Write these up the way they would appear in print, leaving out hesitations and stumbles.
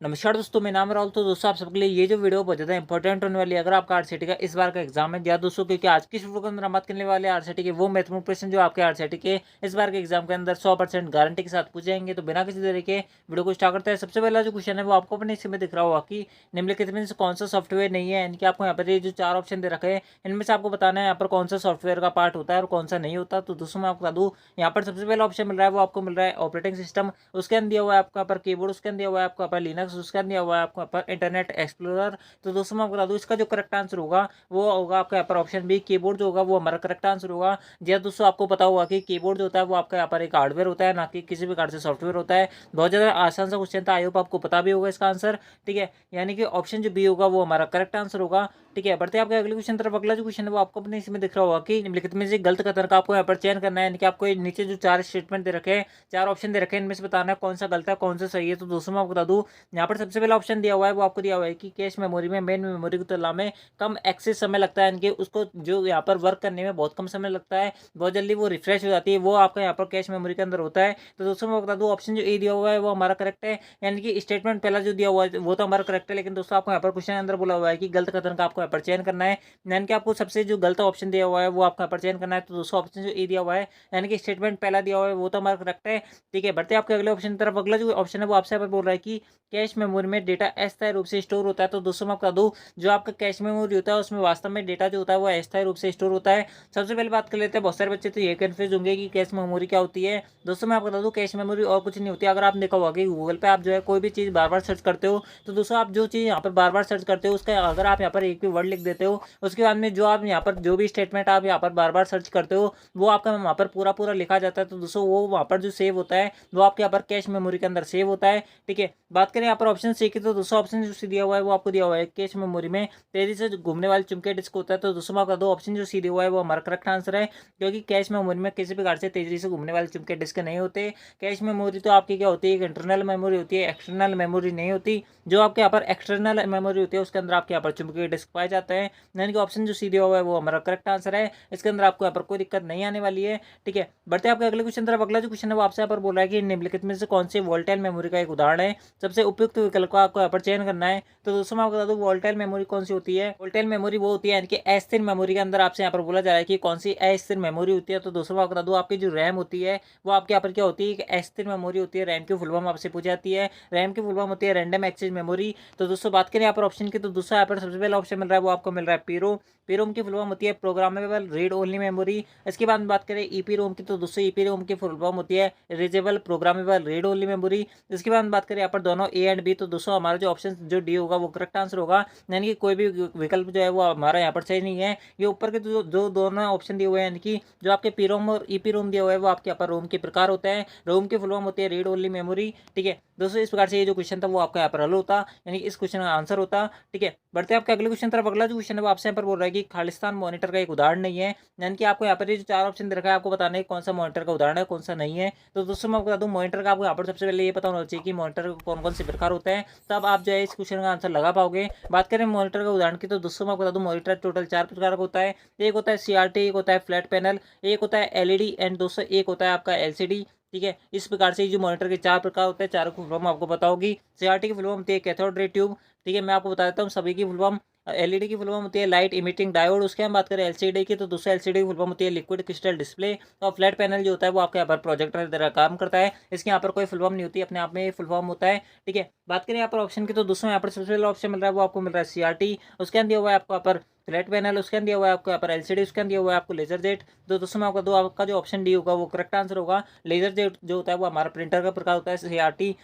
नमस्कार दोस्तों, मेरा नाम राहुल। तो दोस्तों, आप सबके लिए ये जो वीडियो बहुत ज़्यादा इंपॉर्टेंट होने वाली है। अगर आपका आरसीटी का इस बार का एग्जाम है या दोस्तों, क्योंकि आज की वीडियो के अंदर हम बात करने वाले हैं आरसीटी के वो महत्वपूर्ण प्रश्न जो आपके आरसीटी के इस बार के एग्जाम के अंदर 100% गारंटी के साथ पूछे जाएंगे। तो बिना किसी तरह के वीडियो को स्टार्ट करते हैं। सबसे पहला जो क्वेश्चन है वो आपको अपने इसमें दिख रहा होगा कि निम्नलिखित में से कौन सा सॉफ्टवेयर नहीं है। इनके आपको यहाँ पर ये जो 4 ऑप्शन दे रखे हैं, इनमें से आपको बताना है यहाँ पर कौन सा सॉफ्टवेयर का पार्ट होता है और कौन सा नहीं होता। तो दोस्तों, मैं आपको बता दूँ, यहाँ पर सबसे पहला ऑप्शन मिल रहा है वो आपको मिल रहा है ऑपरेटिंग सिस्टम। उसके अंदर दिया हुआ है आपको यहाँ पर कीबोर्ड, उसके अंदर दिया हुआ है आपको यहाँ पर लिनक्स, उसके अंदर दिया हुआ है आपको यहाँ पर इंटरनेट एक्सप्लोरर। तो दोस्तों, मैं आपको बता दूं, इसका जो करेक्ट आंसर होगा वो होगा आपका यहाँ पर ऑप्शन बी, कीबोर्ड जो होगा वो हमारा करेक्ट आंसर होगा। जी हाँ दोस्तों, आपको पता होगा कि कीबोर्ड जो होता है वो आपका यहाँ पर एक हार्डवेयर होता है, ना कि किसी भी प्रकार से सॉफ्टवेयर होता है। बहुत ज़्यादा आसान सा क्वेश्चन था, आई होप आपको पता भी होगा इसका आंसर। ठीक है, यानी कि ऑप्शन जो बी होगा वो हमारा करेक्ट आंसर होगा। ठीक है, बढ़ते हैं आपके अगले क्वेश्चन तरफ। अगला जो क्वेश्चन है वो आपको अपने इसमें दिख रहा होगा कि निम्नलिखित में से गलत कथन का आपको यहाँ पर चयन करना है। यानी कि आपको ये नीचे जो 4 स्टेटमेंट दे रखे हैं, 4 ऑप्शन दे रखे हैं, इनमें से बताना है कौन सा गलत है कौन सा सही है। तो दोस्तों, मैं आपको बता दूं, यहाँ पर सबसे पहला ऑप्शन दिया हुआ है वो आपको दिया हुआ है कि कैश मेमोरी में मेन मेमोरी की तुलना में कम एक्सेस समय लगता है। इनके उसको जो यहाँ पर वर्क करने में बहुत कम समय लगता है, बहुत जल्दी वो रिफ्रेश हो जाती है, वो आपका यहाँ पर कैश मेमोरी के अंदर होता है। तो दोस्तों, मैं बता दूं, ऑप्शन जो ए दिया हुआ है वो हमारा करेक्ट है। यानी कि स्टेटमेंट पहला जो दिया हुआ है वो तो हमारा करेक्ट है, लेकिन दोस्तों आपको यहाँ पर क्वेश्चन के अंदर बोला हुआ है कि गलत कथन का आपको यहाँ पर चयन करना है। यानी कि आपको सबसे जो गलत ऑप्शन दिया हुआ है वो आपको यहाँ पर चयन करना है। तो दोस्तों, ऑप्शन जो ए दिया हुआ है यानी कि स्टेटमेंट पहला दिया हुआ है वो तो हमारा करेक्ट है। ठीक है, बढ़ते हैं आपके अगले ऑप्शन की तरफ। अगला जो ऑप्शन है वो आपसे यहाँ पर बोल रहा है कि कैश मेमोरी में डेटा अस्थायी रूप से स्टोर होता है। तो दोस्तों, मैं आपको बता दूं, जो आपका कैश मेमोरी होता है उसमें वास्तव में डेटा जो होता है वो अस्थायी रूप से स्टोर होता है। सबसे पहले बात कर लेते हैं, बहुत सारे बच्चे तो ये कंफ्यूज होंगे कि कैश मेमोरी क्या होती है। दोस्तों, मैं आपको बता दूं, कैश मेमोरी और कुछ नहीं होती है। अगर आप देखा होगा कि गूगल पे आप जो है कोई भी चीज़ बार बार सर्च करते हो, तो दोस्तों आप जो चीज़ यहाँ पर बार बार सर्च करते हो उसका अगर आप यहाँ पर एक भी वर्ड लिख देते हो, उसके बाद में जो आप यहाँ पर जो भी स्टेटमेंट आप यहाँ पर बार बार सर्च करते हो वो आपका वहाँ पर पूरा पूरा लिखा जाता है। तो दोस्तों, वो वहाँ पर जो सेव होता है वो आपके यहाँ पर कैश मेमोरी के अंदर सेव होता है। ठीक है, बात करें यहाँ पर ऑप्शन सी की, तो दूसरा ऑप्शन जो सी दिया हुआ है वो आपको दिया हुआ है कैश मेमोरी में तेजी से घूमने वाले चुंबकीय डिस्क होता है। तो दोस्तों, मैं आपका दो ऑप्शन जो सी दिया हुआ है वो हमारा करेक्ट आंसर है, क्योंकि कैश मेमोरी में किसी प्रकार से तेजी से घूमने वाले चुंबकीय डिस्क नहीं होते। कैश मेमोरी तो आपकी क्या होती है, एक इंटरनल मेमोरी होती है, एक्सटर्नल मेमोरी नहीं होती। जो आपके यहाँ पर एक्सटर्नल मेमोरी होती है उसके अंदर आपके यहाँ पर चुंबकीय डिस्क पाए जाते हैं। यानी कि ऑप्शन जो सी दिया हुआ है वो हमारा करेक्ट आंसर है, इसके अंदर आपको यहाँ पर कोई दिक्कत नहीं आने वाली है। ठीक है, बढ़ते हैं आपके अगले क्वेश्चन तरफ। अगला जो क्वेश्चन है वो आपसे यहाँ पर बोल रहा है कि निम्नलिखित में से कौन सी वोल्टाइल मेमोरी का एक उदाहरण है। सबसे उपयुक्त विकल्प का आपको यहाँ पर चयन करना है। तो दोस्तों, मैं आपको बता दूं, वोल्टाइल मेमोरी कौन सी होती है। वोल्टाइल मेमोरी वो होती है यानी कि अस्थिर मेमोरी के अंदर आपसे यहाँ पर बोला जा रहा है कि कौन सी अस्थिर मेमोरी होती है। तो दोस्तों, मैं आपको बता दूं, आपकी जो रैम होती है वो आपके यहाँ पर क्या होती है, एक अस्थिर मेमोरी होती है। रैम की फुल फॉर्म आपसे पूछी जाती है, रैम की फुल फॉर्म होती है रैंडम एक्सेस मेमोरी। तो दोस्तों, बात करें यहाँ पर ऑप्शन की, तो दूसरा यहाँ पर सबसे पहला ऑप्शन मिल रहा है वो आपको मिल रहा है पीरो। पीरोम की फुल फॉर्म होती है प्रोग्रामेबल रीड ओनली मेमोरी। इसके बाद बात करें ईपी रोम की, तो दोस्तों ईपी रोम की फुल फॉर्म होती है erasable programmable read only memory. इसके बाद बात करें यहाँ पर दोनों ए एंड बी, तो दोस्तों हमारा जो ऑप्शन जो डी होगा वो करेक्ट आंसर होगा। यानी कि कोई भी विकल्प जो है वो हमारा यहाँ पर सही नहीं है। ये ऊपर के जो दोनों ऑप्शन दिए हुए हैं, यानी कि जो आपके पी रोम और ईपी रोम दिया हुआ है वो आपके यहाँ पर रोम के प्रकार होता है। रोम की फुल फॉर्म होती है रीड ओनली मेमोरी। ठीक है दोस्तों, इस प्रकार से ये जो क्वेश्चन था वो आपका यहाँ पर हल होता, यानी कि इस क्वेश्चन का आंसर होता। ठीक है, बढ़ते हैं आपके अगले क्वेश्चन तरफ। अगला जो क्वेश्चन है वो आपसे यहाँ पर बोल रहा है कि खालिस्तान मॉनिटर का एक उदाहरण नहीं है। यानी कि आपको यहाँ पर ये जो 4 ऑप्शन दे रखा है आपको बताना है कौन सा मॉनिटर का उदाहरण है कौन सा नहीं है। तो दोस्तों, मैं आपको बता दूं, मॉनिटर का आपको यहाँ पर सबसे पहले ये पता होना चाहिए कि मॉनिटर कौन कौन से प्रकार होते हैं, तब आप जो है इस क्वेश्चन का आंसर लगा पाओगे। बात करें मॉनिटर का उदाहरण की, तो दोस्तों मैं आपको बता दूं, मॉनिटर टोटल 4 प्रकार का होता है। एक होता है सीआरटी, एक होता है फ्लैट पैनल, एक होता है एलईडी एंड दोस्तों एक होता है आपका एलसीडी। ठीक है, इस प्रकार से जो मॉनिटर के 4 प्रकार होते हैं, चारों की फुल फॉर्म आपको पता होगी। सीआरटी की फुल फॉर्म होती है कैथोड रे ट्यूब। ठीक है, मैं आपको बता देता हूँ सभी की फुल फॉर्म। एलईडी की फुल फॉर्म होती है लाइट इमिटिंग डायोड। उसके हम बात करें एलसीडी की, तो दूसरा एलसीडी की फुल फॉर्म होती है लिक्विड क्रिस्टल डिस्प्ले। और फ्लैट पैनल जो होता है वो आपके यहाँ पर प्रोजेक्टर की तरह काम करता है। इसके यहाँ पर कोई फुल फॉर्म नहीं होती, अपने आप में फुल फॉर्म होता है। ठीक है, बात करें यहाँ पर ऑप्शन की, तो दोस्तों यहाँ पर सबसे पहला ऑप्शन मिल रहा है वो आपको मिल रहा है सीआरटी। उसके अंदर दिया हुआ है आपको यहाँ पर फ्लैट पैनल, उसके अंदर दिया हुआ है आपको यहाँ पर एलसीडी, उसके अंदर दिया हुआ है आपको लेजर जेट। तो दोस्तों, मैं आपको दो आपका जो ऑप्शन डी होगा वो करेक्ट आंसर होगा। लेजर जेट जो होता है वो हमारा प्रिंटर का प्रकार होता है, सीआरटी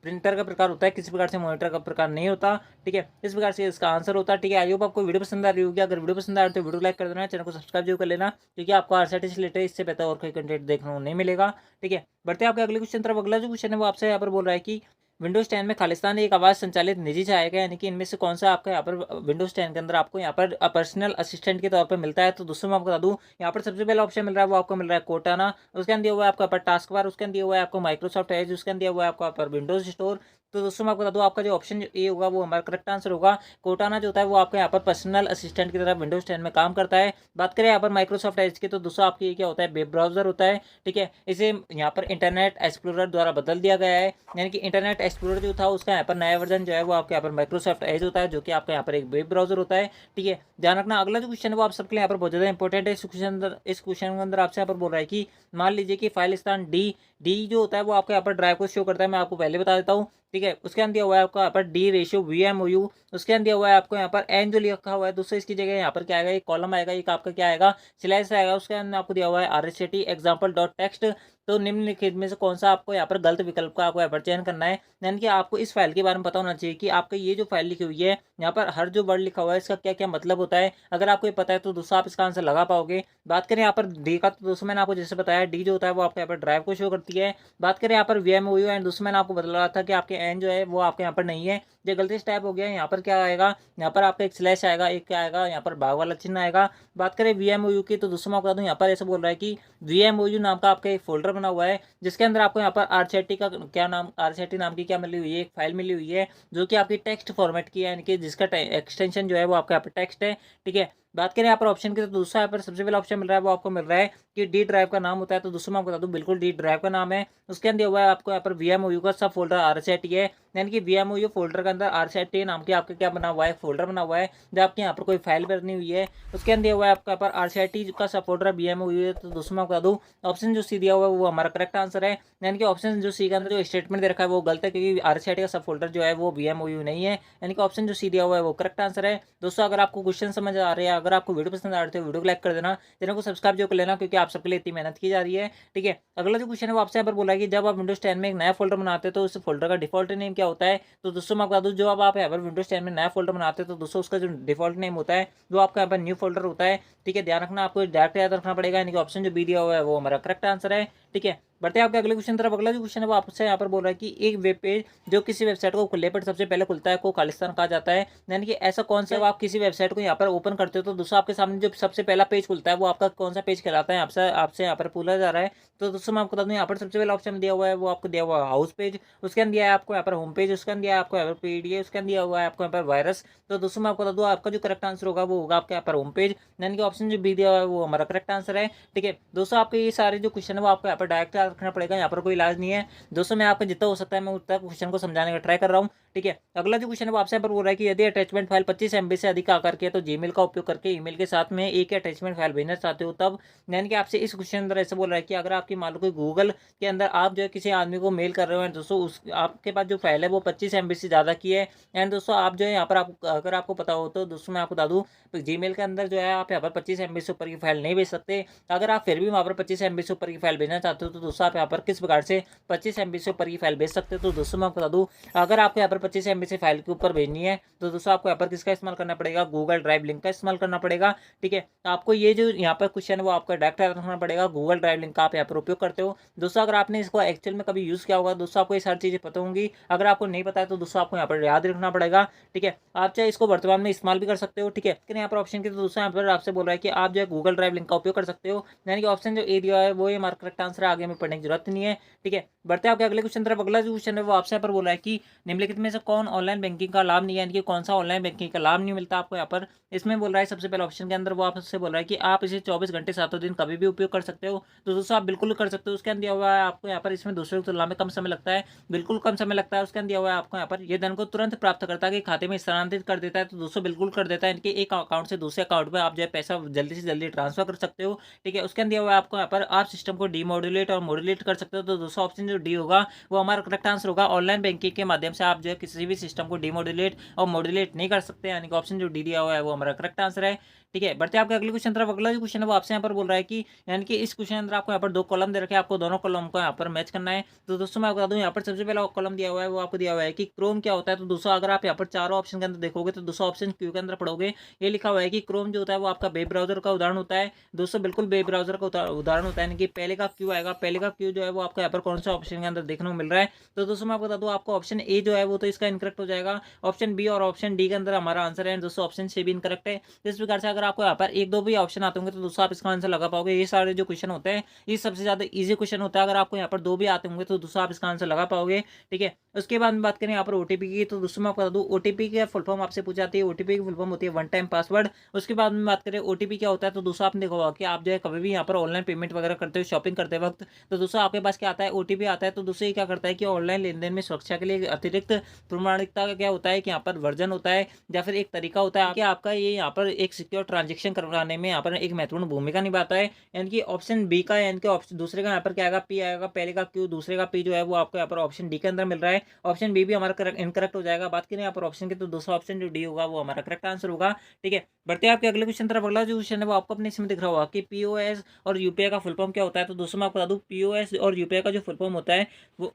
प्रिंटर का प्रकार होता है, किसी प्रकार से मॉनिटर का प्रकार नहीं होता। ठीक है, इस प्रकार से इसका आंसर होता है। ठीक है, आई होप आपको वीडियो पसंद आ रही होगी। अगर वीडियो पसंद आ रही है तो वीडियो लाइक कर देना, चैनल को सब्सक्राइब जरूर कर लेना, क्योंकि आपको आरसीटी से रिलेटेड इससे बेहतर और कोई कंटेंट देखने को नहीं मिलेगा। ठीक है, बढ़ते हैं आपके अगले क्वेश्चन तरफ। अगला जो क्वेश्चन है वो आपसे यहाँ पर बोल रहा है कि विंडोज 10 में खालिस्तान एक आवाज संचालित निजी सहायक है। यानी कि इनमें से कौन सा आपका यहाँ पर विंडोज 10 के अंदर आपको यहाँ पर पर्सनल असिस्टेंट के तौर पर मिलता है। तो दोस्तों, मैं आपको बता दूं, यहाँ पर सबसे पहला ऑप्शन मिल रहा है वो आपको मिल रहा है कोटाना। उसके अंदर दिया हुआ है आपका पर टास्क बार, उसके अंदर दिया हुआ है आपको माइक्रोसॉफ्ट एज, उसके अंदर दिया हुआ है आपको यहाँ पर विंडोज स्टोर। तो दोस्तों मैं आपको बता दूँ, आपका जो ऑप्शन जो ए होगा वो हमारा करेक्ट आंसर होगा। कोर्टाना जो होता है वो आपका यहाँ पर पर्सनल असिस्टेंट की तरह विंडोज 10 में काम करता है। बात करें यहाँ पर माइक्रोसॉफ्ट एज की, तो दोस्तों आपके ये क्या होता है, वेब ब्राउजर होता है। ठीक है, इसे यहाँ पर इंटरनेट एक्सप्लोरर द्वारा बदल दिया गया है। यानी कि इंटरनेट एक्सप्लोरर जो था उसका यहाँ पर नया वर्जन जो है वो आपके यहाँ पर माइक्रोसॉफ्ट एज होता है, जो कि आपका यहाँ पर एक वेब ब्राउजर होता है। ठीक है, ध्यान रखना। अगला जो क्वेश्चन है वो आप सबके लिए यहाँ पर बहुत ज़्यादा इंपॉर्टेंट है। इस क्वेश्चन के अंदर आपसे यहाँ पर बोल रहा है कि मान लीजिए कि फाइल स्थान डी जो होता है वो आपके यहाँ पर ड्राइव को शो करता है। मैं आपको पहले बता देता हूँ। ठीक है, उसके अंदर दिया हुआ है आपका यहाँ पर डी रेशियो VMOU। उसके अंदर दिया हुआ है आपको यहाँ पर एन जो लिखा हुआ है दोस्तों, इसकी जगह यहाँ पर क्या आएगा, एक कॉलम आएगा, एक आपका क्या आएगा, स्लैश आएगा। उसके अंदर आपको दिया हुआ है RSAT एग्जाम्पल डॉट टेक्स्ट। तो निम्नलिखित में से कौन सा आपको यहाँ पर गलत विकल्प का आपको यहाँ पर चयन करना है। यानी कि आपको इस फाइल के बारे में पता होना चाहिए कि आपका ये जो फाइल लिखी हुई है, यहाँ पर हर जो वर्ड लिखा हुआ है इसका क्या क्या मतलब होता है। अगर आपको ये पता है तो दोस्तों आप इसका आंसर लगा पाओगे। बात करें यहाँ पर डी का, तो दोस्तों मैंने आपको जैसे बताया डी जो होता है वो आपके यहाँ पर ड्राइव को शो करती है। बात करें यहाँ पर VMOU एंड, दोस्तों मैंने आपको बता रहा था कि आपके एन जो है वो आपके यहाँ पर नहीं है, ये गलती से टाइप हो गया है। यहाँ पर क्या आएगा, यहाँ पर आपका एक स्लैश आएगा, एक क्या आएगा, यहाँ पर भाग वाला चिन्ह आएगा। बात करें VMOU की, तो दोस्तों मैं आपको बता दूँ यहाँ पर ऐसे बोल रहा है कि VMOU नाम का आपका एक फोल्डर बना हुआ है, जिसके अंदर आपको यहाँ पर RCT का क्या नाम, RCT नाम की क्या मिली हुई है, एक फाइल मिली हुई है, जो कि आपकी टेक्स्ट फॉर्मेट की है, यानी कि जिसका एक्सटेंशन जो है वो आपका यहाँ पर टेक्स्ट है। ठीक है, बात करें यहाँ पर ऑप्शन की, तो दूसरा यहाँ पर सबसे पहला ऑप्शन मिल रहा है वो आपको मिल रहा है कि डी ड्राइव का नाम होता है। तो दोस्तों मैं आपको बता दूं, बिल्कुल डी ड्राइव का नाम है। उसके अंदर हुआ है आपको यहाँ पर VMOU का सब फोल्डर RCT है, यानी कि VMOU फोल्डर के अंदर RCT नाम की आपका क्या बना हुआ है, फोल्डर बना हुआ है, जब आपके यहाँ पर कोई फाइल बनी हुई है उसके अंदर हुआ है आपका यहाँ पर RCT का सब फोल्डर VMOU है। तो दोस्तों मैं आपको बता दूँ, ऑप्शन जो सी दिया हुआ है वो हमारा करेक्ट आंसर है। यानी कि ऑप्शन जो सी के अंदर जो स्टेटमेंट दे रखा है वो गलत है, क्योंकि RCT का सब फोल्डर जो है वो VMOU नहीं है। यानी कि ऑप्शन जो सी दिया हुआ है वो करेक्ट आंसर है। दोस्तों अगर आपको क्वेश्चन समझ आ रहे हैं, अगर आपको वीडियो पसंद आ रहे हो, वीडियो को लाइक कर देना, चैनल को सब्सक्राइब जो कर लेना, क्योंकि आप सबके लिए इतनी मेहनत की जा रही है। ठीक है, अगला जो क्वेश्चन है वो आपसे यहाँ पर बोला है कि जब आप विंडोज 10 में एक नया फोल्डर बनाते हैं तो उस फोल्डर का डिफॉल्ट नेम क्या होता है। तो दोस्तों मैं बता दूं, जो अब आप यहाँ पर विंडोज 10 में नया फोल्डर बनाते हैं तो दोस्तों उसका जो डिफॉल्ट नेम होता है वो आपका यहाँ पर न्यू फोल्डर होता है। ठीक है, ध्यान रखना, आपको डायरेक्ट याद रखना पड़ेगा। यानी कि ऑप्शन जो बी दिया हुआ है वो हमारा करेक्ट आंसर है। ठीक है, बढ़ते हैं आपके अगले क्वेश्चन तरफ। अगला जो क्वेश्चन है वो आपसे यहाँ पर बोल रहा है कि एक वेब पेज जो किसी वेबसाइट को खुलने पर सबसे पहले खुलता है को खालिस्तान कहा जाता है। यानी कि ऐसा कौन सा, आप किसी वेबसाइट को यहाँ पर ओपन करते हो तो दोस्तों आपके सामने जो सबसे पहला पेज खुलता है वो आपका कौन सा पेज कहलाता है, आपसे आपसे यहाँ पर पूछा जा रहा है। तो दोस्तों मैं आपको बता दूं, यहाँ पर सबसे पहला ऑप्शन दिया हुआ है वो आपको दिया हुआ है हाउस पेज, उसके अंदर दिया है आपको यहाँ पर होम पेज, उसके अंदर दिया है आपको यहाँ पर पीडीए, उसके अंदर दिया हुआ है आपको यहाँ पर वायरस। तो दोस्तों मैं आपको बता दूं, आपका जो करेक्ट आंसर होगा वो होगा आपके यहाँ पर होम पेज। यानी कि ऑप्शन जो बी दिया हुआ है वो हमारा करेक्ट आंसर है। ठीक है दोस्तों, आपके ये सारे जो क्वेश्चन है वो आपको यहाँ पर डायरेक्ट याद रखना पड़ेगा, यहाँ पर कोई इलाज नहीं है। दोस्तों मैं आपको जितना हो सकता है मैं उतना क्वेश्चन को समझाने का ट्राई कर रहा हूँ। ठीक है, अगला जो क्वेश्चन है वो आपसे यहाँ पर बोल रहा है कि यदि अटैचमेंट फाइल 25 MB से अधिक आकार की है तो जीमेल का उपयोग करके ईमेल के साथ में एक अटैचमेंट फाइल भेजना चाहते हो तब। यानी कि आपसे इस क्वेश्चन अंदर ऐसे बोल रहा है कि अगर आपकी मान लो कोई गूगल के अंदर आप जो है किसी आदमी को मेल कर रहे हो दोस्तों, उस आपके पास जो फाइल है वो 25 MB से ज़्यादा की है। एंड दोस्तों आप जो है यहाँ पर आपको, अगर आपको पता हो तो दोस्तों मैं आपको बता दूँ, जीमेल के अंदर जो है आप यहाँ पर 25 MB से ऊपर की फाइल नहीं भेज सकते। अगर आप फिर भी वहाँ पर 25 MB से ऊपर की फाइल भेजना चाहते हो तो दोस्तों आप यहाँ पर किस प्रकार से 25 MB से ऊपर की फाइल भेज सकते हो। तो दोस्तों मैं आपको बता दूँ, अगर आपको यहाँ पर 25 MB से फाइल के ऊपर भेजनी है तो दोस्तों आपको यहाँ पर किसका इस्तेमाल करना पड़ेगा, गूगल ड्राइव लिंक का इस्तेमाल करना पड़ेगा। ठीक है, आपको ये जो यहाँ पर क्वेश्चन है वो आपका डायरेक्ट रखना पड़ेगा, गूगल ड्राइव लिंक का आप यहाँ पर उपयोग करते हो। दोस्तों अगर आपने इसको एक्चुअल में कभी यूज़ किया होगा दोस्तों आपको ये सारी चीज़ें पता होंगी। अगर आपको नहीं पता है तो दोस्तों आपको यहाँ पर याद रखना पड़ेगा। ठीक है, आप चाहे इसको वर्तमान में इस्तेमाल भी कर सकते हो। ठीक है, लेकिन यहाँ पर ऑप्शन की तो दोस्तों यहाँ पर आपसे बोल रहा है कि आप जो है गूगल ड्राइव लिंक का उपयोग कर सकते हो। यानी कि ऑप्शन जो ए दिया है वो हमारा करेक्ट आंसर है, आगे में पढ़ने की जरूरत नहीं है। ठीक है, बढ़ते हैं आपके अगले क्वेश्चन तरफ। अगला जो क्वेश्चन है वो आपसे यहाँ पर बोल रहा है कि निम्नलिखित में से कौन ऑनलाइन बैंकिंग का लाभ नहीं है, यानी कि कौन सा ऑनलाइन बैंकिंग का लाभ नहीं मिलता आपको यहाँ पर। इसमें बोल रहा है सबसे पहले ऑप्शन के अंदर वो आपसे बोल रहा है कि आप इसे 24 घंटे 7 दिन कभी भी उपयोग कर सकते हो। तो दोस्तों आप बिल्कुल कर सकते हो। उसके अंदर दिया हुआ है आपको यहाँ पर इसमें दूसरे की तुलना में कम समय लगता है, बिल्कुल कम समय लगता है। उसके अंदर दिया हुआ है आपको यहाँ पर ये धन को तुरंत प्राप्त करता है, खाते में स्थानांतरित कर देता है। तो दोस्तों बिल्कुल कर देता है, इनके एक अकाउंट से दूसरे अकाउंट में आप जो है पैसा जल्दी से जल्दी ट्रांसफर कर सकते हो। ठीक है, उसके अंदर दिया हुआ है आपको यहाँ पर आप सिस्टम को डीमोडुलेट और मॉड्यूलेट कर सकते हो। तो दोस्तों ऑप्शन जो डी होगा वो हमारा करेक्ट आंसर होगा। ऑनलाइन बैंकिंग के माध्यम से आप जो है किसी भी सिस्टम को डीमोडुलेट और मॉड्यूलेट नहीं कर सकते, यानी कि ऑप्शन जो डी दिया हुआ है वो हमारा करेक्ट आंसर है। ठीक है, बढ़ते हैं आपके अगले क्वेश्चन तरफ। अगला जो क्वेश्चन है वो आपसे यहाँ पर बोल रहा है कि यानी कि इस क्वेश्चन अंदर आपको यहाँ पर 2 कॉलम दे रखे हैं, आपको दोनों कॉलम को यहाँ पर मैच करना है। तो दोस्तों मैं बता दूं, यहाँ पर सबसे पहला कॉलम दिया हुआ है वो आपको दिया हुआ है कि क्रोम क्या होता है। तो दोस्तों अगर आप यहाँ पर चारों ऑप्शन के अंदर देखोगे तो दोस्तों ऑप्शन क्यू के अंदर पढ़ोगे, ये लिखा हुआ है कि क्रोम जो होता है वो आपका वेब ब्राउजर का उदाहरण होता है। दोस्तों बिल्कुल वेब ब्राउजर का उदाहरण होता है, यानी कि पहले का क्यू आएगा, पहले का का क्यू जो है वो आपको यहाँ पर कौन सा ऑप्शन के अंदर देखने को मिल रहा है। तो दोस्तों मैं आपको बता दूँ, आपको ऑप्शन ए जो है वो तो इसका इनकरेक्ट हो जाएगा, ऑप्शन बी और ऑप्शन डी के अंदर हमारा आंसर है दोस्तों ऑप्शन सी भी इनकरेक्ट है। तो इस प्रकार से अगर आपको यहाँ पर एक दो भी ऑप्शन आते होंगे तो दोस्तों आप इसका आंसर लगा पाओगे। ये सारे जो क्वेश्चन होते हैं ये सबसे ज़्यादा ईजी क्वेश्चन होता है। अगर आपको यहाँ पर दो भी आते होंगे तो दोस्तों आप इसका आंसर लगा पाओगे, ठीक है। उसके बाद में बात करें यहाँ पर ओटीपी की, तो दोस्तों मैं आपको बता दूँ ओटीपी की फुल फॉर्म आपसे पूछी जाती है। ओटीपी की फुल फॉर्म होती है वन टाइम पासवर्ड। उसके बाद में बात करें ओटीपी क्या होता है, तो दोस्तों आपने देखा होगा कि आप जो है कभी भी यहाँ पर ऑनलाइन पेमेंट वगैरह करते हो, शॉपिंग करते वक्त, तो दोस्तों आपके पास क्या आता है, ओटीपी आता है। तो दोस्तों ये क्या करता है कि ऑनलाइन लेन-देन में सुरक्षा के लिए अतिरिक्त प्रामाणिकता का क्या होता है कि यहाँ पर वर्जन होता है या फिर एक तरीका होता है कि आपका ये यहाँ पर एक सिक्योर ट्रांजेक्शन करवाने में यहाँ पर एक महत्वपूर्ण भूमिका निभाता है। यानी कि ऑप्शन बी का, यानी कि ऑप्शन दूसरे का यहाँ पर क्या आएगा, पी आएगा, पहले का क्यू, दूसरे का पी जो है वो आपको यहाँ पर ऑप्शन डी के अंदर मिल रहा है। ऑप्शन बी भी हमारा इनकरेक्ट हो जाएगा। बात करें यहाँ पर ऑप्शन की, तो दूसरा ऑप्शन जो डी होगा वो हमारा करेक्ट आंसर होगा, ठीक है। बढ़ते हैं आपके अगले क्वेश्चन तरफ। अगला जो क्वेश्चन है वो आपको अपने इसमें दिख रहा होगा कि पीओएस और यूपीआई का फुल फॉर्म क्या होता है। तो दोस्तों मैं आपको बता दूं पीओएस और यूपीआई का जो फुल फॉर्म होता है वो,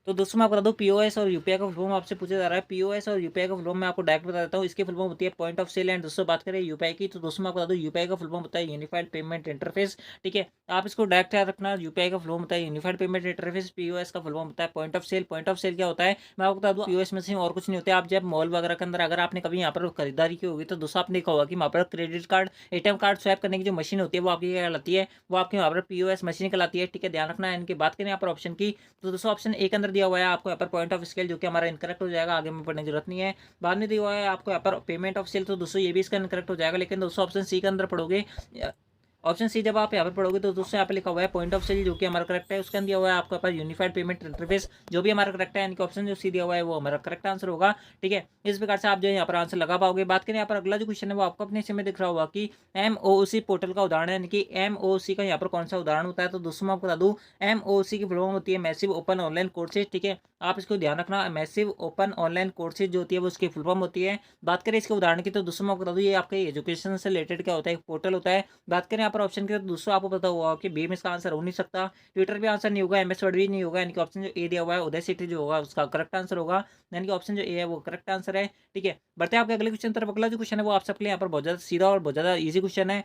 तो दोस्तों मैं आपको बता दूं पीओएस और यूपीआई का फुल फॉर्म आपसे पूछा जा रहा है। पीओएस और यूपीआई का फुल फॉर्म मैं आपको डायरेक्ट बता देता हूं। इसकी फुल फॉर्म होती है पॉइंट ऑफ सेल। एंड दोस्तों बात करें यूपीआई की, तो दोस्तों मैं आपको बता दूं यूपीआई का फुल फॉर्म होता है यूनिफाइड पेमेंट इंटरफेस, ठीक है। आप इसको डायरेक्ट याद रखना। यूपीआई का फुल फॉर्म होता है यूनिफाइड पेमेंट इंटरफेस, पीओएस का फुल फॉर्म होता है point of sale. Point of sale क्या होता है मैं आपको बता दूं, पीओएस में से और कुछ नहीं होता है। आप जब मॉल वगैरह के अंदर अगर आपने कभी यहाँ पर खरीदारी की होगी तो दोस्तों आपने देखा होगा कि वहाँ पर credit card, ATM card swipe करने की जो मशीन होती है वो आपकी क्या कहलाती है, वो आपके वहाँ पर पीओएस मशीन कहलाती है, ठीक है। ध्यान रखना है। इनकी बात करें यहाँ पर ऑप्शन की, तो दोस्तों ऑप्शन ए के अंदर दिया हुआ है आपको यहाँ पर पॉइंट ऑफ स्केल, जो कि हमारा इनकरेक्ट हो जाएगा, आगे में पढ़ने की जरूरत नहीं है। बाद में दिया हुआ है आपको यहाँ पर पेमेंट ऑफ सेल, तो दोस्तों ये भी इसका इनकरेक्ट हो जाएगा। लेकिन दोस्तों ऑप्शन सी के अंदर पढ़ोगे, ऑप्शन सी जब आप यहाँ पर पढ़ोगे तो दोस्तों यहाँ पे लिखा हुआ है पॉइंट ऑफ सेल, जो कि हमारा करेक्ट है। उसके अंदर दिया हुआ है आपका पास यूनिफाइड पेमेंट इंटरफेस, जो भी हमारा करेक्ट है। यानी कि ऑप्शन जो सी दिया हुआ है वो हमारा करेक्ट आंसर होगा, ठीक है। इस प्रकार से आप जो है यहाँ पर आंसर लगा पाओगे। बात करें यहाँ पर अगला जो क्वेश्चन है वो आपको अपने इसमें दिख रहा होगा कि एमओसी पोर्टल का उदाहरण है, यानी कि एमओसी का यहाँ पर कौन सा उदाहरण होता है। तो दोस्तों मैं आपको बता दूँ एमओसी की फुल फॉर्म होती है मैसिव ओपन ऑनलाइन कोर्सेज, ठीक है। आप इसको ध्यान रखना, मैसिव ओपन ऑनलाइन कोर्सेज जो होती है वो उसकी फुल फॉर्म होती है। बात करें इसके उदाहरण की, तो दोस्तों मैं आपको बता दूँ ये आपके एजुकेशन से रिलेटेड क्या होता है, एक पोर्टल होता है। बात करें यहाँ पर ऑप्शन की, तो दोस्तों आपको पता होगा कि बी में इसका आंसर हो नहीं सकता, ट्विटर भी आंसर नहीं होगा, एमएस वर्ड भी नहीं होगा। यानी कि ऑप्शन जो ए दिया हुआ है उदय सिटी जो होगा उसका करेक्ट आंसर होगा। यानी कि ऑप्शन जो ए है वो करेक्ट आंसर है, ठीक है। बढ़ते हैं आपके अगले क्वेश्चन तरफ। अगला जो क्वेश्चन है वो आप सबके लिए यहाँ पर बहुत ज़्यादा सीधा और बहुत ज़्यादा ईजी क्वेश्चन है।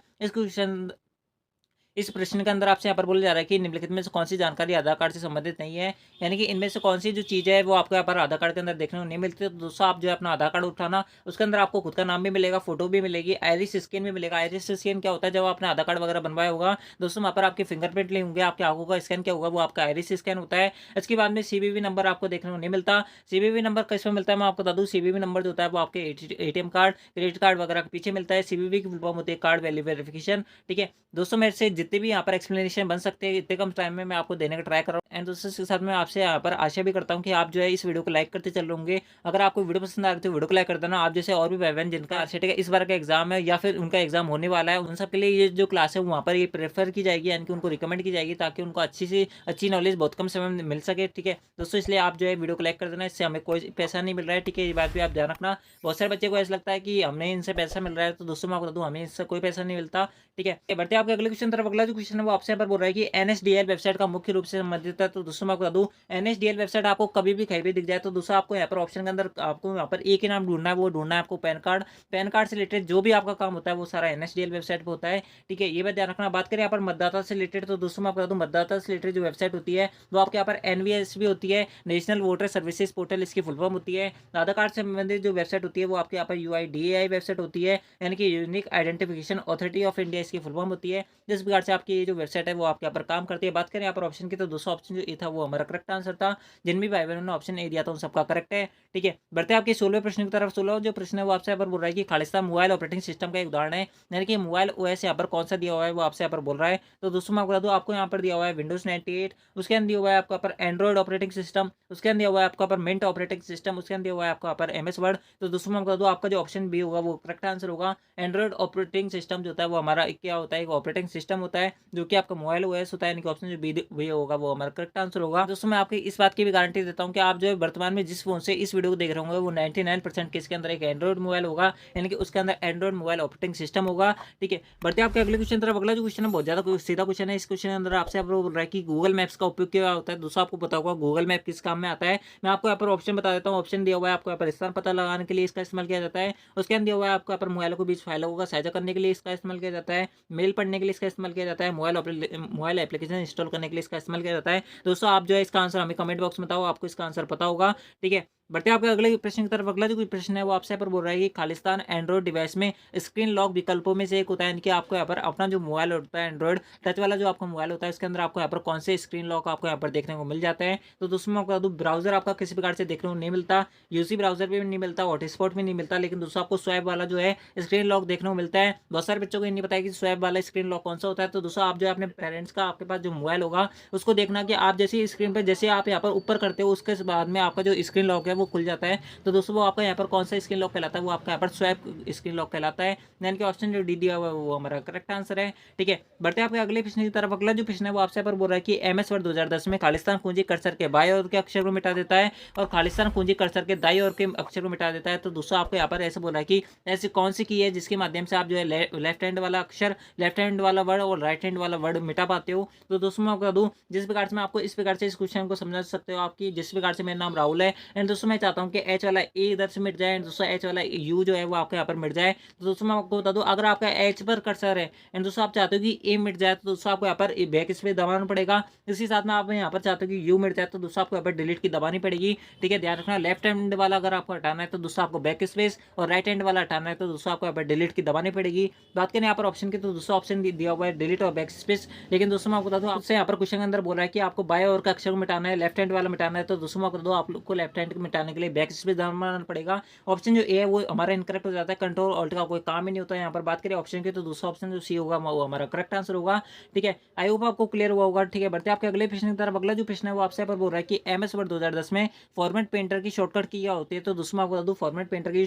इस प्रश्न के अंदर आपसे यहाँ पर बोला जा रहा है कि निम्नलिखित में से कौन सी जानकारी आधार कार्ड से संबंधित नहीं है। यानी कि इनमें से कौन सी जो चीज़ है वो आपको यहाँ पर आधार कार्ड के अंदर देखने को नहीं मिलती। तो दोस्तों आप जो है अपना आधार कार्ड उठाना, उसके अंदर आपको खुद का नाम भी मिलेगा, फोटो भी मिलेगी, आइरिस स्कैन भी मिलेगा। आइरिस स्कैन क्या होता है, जब आपने आधार कार्ड वगैरह बनवाया होगा दोस्तों वहाँ पर आपके फिंगरप्रिंट लिए होंगे, आपके आंखों का स्कैन क्या होगा वो आपका आइरिस स्कैन होता है। इसके बाद में सीवीवी नंबर आपको देखने को नहीं मिलता। सीवीवी नंबर किसमें मिलता है मैं आपको बता दूँ, सीवीवी नंबर जो होता है वो आपके एटीएम कार्ड, क्रेडिट कार्ड वगैरह के पीछे मिलता है। सीवीवी की फुल फॉर्म होती है कार्ड वैल्यू वेरिफिकेशन, ठीक है। दोस्तों मेरे से जितने भी यहाँ पर एक्सप्लेनेशन बन सकते हैं इतने कम टाइम में मैं आपको देने का ट्राई कर रहा हूँ। एंड दोस्तों इसके साथ मैं आपसे यहाँ पर आशा भी करता हूँ कि आप जो है इस वीडियो को लाइक करते चल रहे होंगे। अगर आपको वीडियो पसंद आ रही है तो वीडियो को लाइक कर देना। आप जैसे और भी भाई बहन जिनका आरसीटी का इस बार का एग्जाम है या फिर उनका एग्जाम होने वाला है, उन सब के लिए ये जो क्लास है वहाँ पर ये प्रेफर की जाएगी, यानी कि उनको रिकमेंड की जाएगी ताकि उनको अच्छी से अच्छी नॉलेज बहुत कम समय में मिल सके, ठीक है दोस्तों। इसलिए आप जो है वीडियो को लाइक कर देना, इससे हमें कोई पैसा नहीं मिल रहा है, ठीक है। ये बात भी आप ध्यान रखना। बहुत सारे बच्चे को ऐसा लगता है कि हमें इनसे पैसा मिल रहा है, तो दोस्तों मैं आपको बता दूँ हमें इससे कोई पैसा नहीं मिलता, ठीक है। बढ़ते हैं आपके अगले क्वेश्चन तरफ। अगला जो क्वेश्चन है वो आपसे यहाँ पर बोल रहा है कि एनएसडीएल वेबसाइट का मुख्य रूप से संबंधित है। तो दोस्तों मैं आपको बता दूं एनएसडीएल वेबसाइट आपको कभी भी कहीं भी दिख जाए तो दोस्तों आपको यहाँ पर ऑप्शन के अंदर आपको यहाँ पर एक ही नाम ढूंढना है, वो ढूंढना है आपको पैन कार्ड। पैन कार्ड से रिलेटेड जो भी आपका काम होता है वो सारा एनएसडीएल वेबसाइट पर होता है, ठीक है। ये बात ध्यान रखना। बात करें यहाँ पर मतदाता से रिलेटेड, तो दोस्तों मैं आपको बता दूं मतदाता से रिलेटेड जो वेबसाइट होती है वो आपके यहाँ पर एनवीएस भी होती है, नेशनल वोटर सर्विसेज पोर्टल इसकी फुल फॉर्म होती है। आधार कार्ड से संबंधित जो वेबसाइट होती है वो आपके यहाँ पर यूआईडीएआई वेबसाइट होती है, यानी कि unique identification authority of India इसकी फुल फॉर्म होती है। जिस प्रकार से आपकी ये जो वेबसाइट है वो आपके यहाँ पर काम करती है। बात करें यहाँ पर ऑप्शन की, तो दूसरा ऑप्शन जो ए था वो हमारा करेक्ट आंसर था। जिन भी भाई बहनों ने ऑप्शन ए दिया था उन सबका करेक्ट है, ठीक है। बढ़ते हैं आपके 16वें प्रश्न की तरफ। 16वां जो प्रश्न है वो आपसे यहाँ पर बोल रहा है कि खालिस्तान मोबाइल ऑपरेटिंग सिस्टम का एक उदाहरण है, यानी कि मोबाइल ओएस यहाँ पर कौन सा दिया हुआ है वो आपसे यहाँ पर बोल रहा है। तो दोस्तों मैं बता दूं आपको यहाँ पर दिया हुआ है विंडोज 98, उसके अंदर दिया हुआ है आपका यहाँ पर एंड्रॉइड ऑपरेटिंग सिस्टम, उसके अंदर दिया हुआ है आपका पर मिंट ऑपरेटिंग सिस्टम, उसके अंदर दिया हुआ है आपका पर एमएस वर्ड। तो दोस्तों मैं बता दूं आपका जो ऑप्शन बी होगा वो करेक्ट आंसर होगा। एंड्रॉइड ऑपरेटिंग सिस्टम जो होता है वो हमारा क्या होता है, एक ऑपरेटिंग सिस्टम होता है जो कि आपका मोबाइल ओएस होता है, यानी कि ऑप्शन जो बी होगा वो हमारा करेक्ट आंसर होगा। दोस्तों मैं आपकी इस बात की भी गारंटी देता हूँ कि आप जो है वर्तमान में जिस फोन से इस वीडियो को देख रहे होंगे वो 99% के इसके अंदर एक एंड्रॉइड मोबाइल होगा, यानी कि उसके अंदर एंड्रॉइड मोबाइल ऑपरेटिंग सिस्टम होगा, ठीक है। बढ़ते हैं आपके अगले क्वेश्चन तरफ। अगला जो क्वेश्चन है बहुत ज्यादा सीधा क्वेश्चन है। इस क्वेश्चन के अंदर आपसे बोल रहा है कि गूगल मैप्स का उपयोग क्या होता है। दोस्तों आपको पता होगा गूगल मैप किस काम में आता है। मैं आपको यहाँ पर ऑप्शन बता देता हूँ। ऑप्शन दिया हुआ है आपको यहाँ पर स्थान पता लगाने के लिए इसका इस्तेमाल किया जाता है। उसके अंदर दिया हुआ है आपको यहाँ पर मोबाइलों के बीच फाइलों का साझा करने के लिए इसका इस्तेमाल किया जाता है। मेल पढ़ने के लिए इसका इस्तेमाल किया जाता है? मोबाइल एप्लीकेशन इंस्टॉल करने के लिए इसका इस्तेमाल किया जाता है। दोस्तों आप जो है इसका आंसर हमें कमेंट बॉक्स में बताओ, आपको इसका आंसर पता होगा, ठीक है। बढ़ते हैं आपके अगले प्रश्न की तरफ। अगला जो प्रश्न है वो आपसे यहाँ पर बोल रहा है कि खालिस्तान एंड्रॉइड डिवाइस में स्क्रीन लॉक विकल्पों में से एक होता है, यानी कि आपको यहाँ पर अपना जो मोबाइल होता है एंड्रॉइड टच वाला जो आपका मोबाइल होता है, इसके अंदर आपको यहाँ पर कौन से स्क्रीन लॉक आपको यहाँ पर देखने को मिल जाते हैं। तो दोस्तों मैं आपको बता दूं, ब्राउजर आपका किसी प्रकार से देखने को नहीं मिलता, यूसी ब्राउजर पे भी नहीं मिलता, हॉटस्पॉट में नहीं मिलता, लेकिन दोस्तों आपको स्वैप वाला जो है स्क्रीन लॉक देखने को मिलता है। बहुत सारे बच्चों को ये नहीं पता है कि स्वैप वाला स्क्रीन लॉक कौन सा होता है। तो दोस्तों आप जो है अपने पेरेंट्स का आपके पास जो मोबाइल होगा उसको देखना कि आप जैसे स्क्रीन पर जैसे आप यहाँ पर ऊपर करते हो उसके बाद में आपका जो स्क्रीन लॉक है वो खुल जाता है। तो दोस्तों वो आपका यहाँ पर कौन सा स्क्रीन लॉक कहलाता है, वो आपका यहाँ पर स्वैप स्क्रीन लॉक कहलाता है। यानी कि ऑप्शन जो डी दिया हुआ है वो हमारा करेक्ट आंसर है, ठीक है। बढ़ते हैं आपके अगले प्रश्न की तरफ। अगला जो प्रश्न है वो आपसे पर बोल रहा है कि एमएस वर्ड 2010 में खालिस्तान कुंजी कर्सर के बाएं ओर के अक्षर को मिटा देता है और खालिस्तान कुंजी कर्सर के दाईं ओर के अक्षर को मिटा देता है। तो दोस्तों आपको यहाँ पर ऐसे बोला है कि ऐसी कौन सी की है जिसके माध्यम से आप जो है लेफ्ट हैंड वाला अक्षर, लेफ्ट हैंड वाला वर्ड और राइट हैंड वाला वर्ड मिटा पाते हो। तो दोस्तों मैं आपको बता दूं, जिस प्रकार से मैं आपको इस प्रकार से इस क्वेश्चन को समझा सकते हो आपकी, जिस प्रकार से मेरा नाम राहुल है एंड दोस्तों मैं चाहता हूँ कि एच वाला ए इधर से मिट जाए एंड दोस्तों एच वाला यू जो है वो आपके यहाँ पर मिट जाए। तो दोस्तों मैं आपको बता दूं, अगर आपका एच पर कर्सर है एंड दोस्तों आप चाहते हो कि ए मिट जाए, तो दोस्तों आपको यहाँ पर बैक स्पेस दबाना पड़ेगा। इसी साथ में आप यहाँ पर चाहते हो कि यू मिट जाए, तो दोस्तों आपको यहाँ पर डिलीट की दबानी पड़ेगी, ठीक है। ध्यान रखना, लेफ्ट हैंड वाला अगर आपको हटाना है तो दोस्तों आपको बैक स्पेस और राइट हैंड वाला हटाना है तो दोस्तों आपको यहाँ पर डिलीट की दबानी पड़ेगी। बात करें यहाँ पर ऑप्शन की, तो दोस्तों ऑप्शन दिया हुआ है डिलीट और बैक स्पेस, लेकिन दोस्तों मैं आपको बता दूं, आपसे यहाँ पर क्वेश्चन के अंदर बोल रहा है कि आपको बाएं ओर का अक्षर को मिटाना है, लेफ्ट हैंड वाला मिटाना है। तो दोस्तों मैं आपको बता दूं, आप लोग को लेफ्ट हैंड मिटाने के लिए बैक स्पेस दबाना पड़ेगा। ऑप्शन जो ए है वो हमारा इनकरेक्ट हो जाता है, कंट्रोल ऑल्ट का कोई काम ही नहीं होता है। यहाँ पर बात करें ऑप्शन की, तो दूसरा ऑप्शन जो सी होगा वो हमारा करेक्ट आंसर होगा, ठीक है। आई होप आपको क्लियर हुआ होगा, ठीक है। बढ़ते आपके अगले प्रश्न की तरफ। अगला जो प्रश्न है वो आपसे पर बोल रहा है कि एमएस वर्ड 2010 में फॉर्मेट पेंटर की शॉर्टकट की क्या होती है। तो दोस्तों मैं आपको बता दूं, फॉर्मेट पेंटर की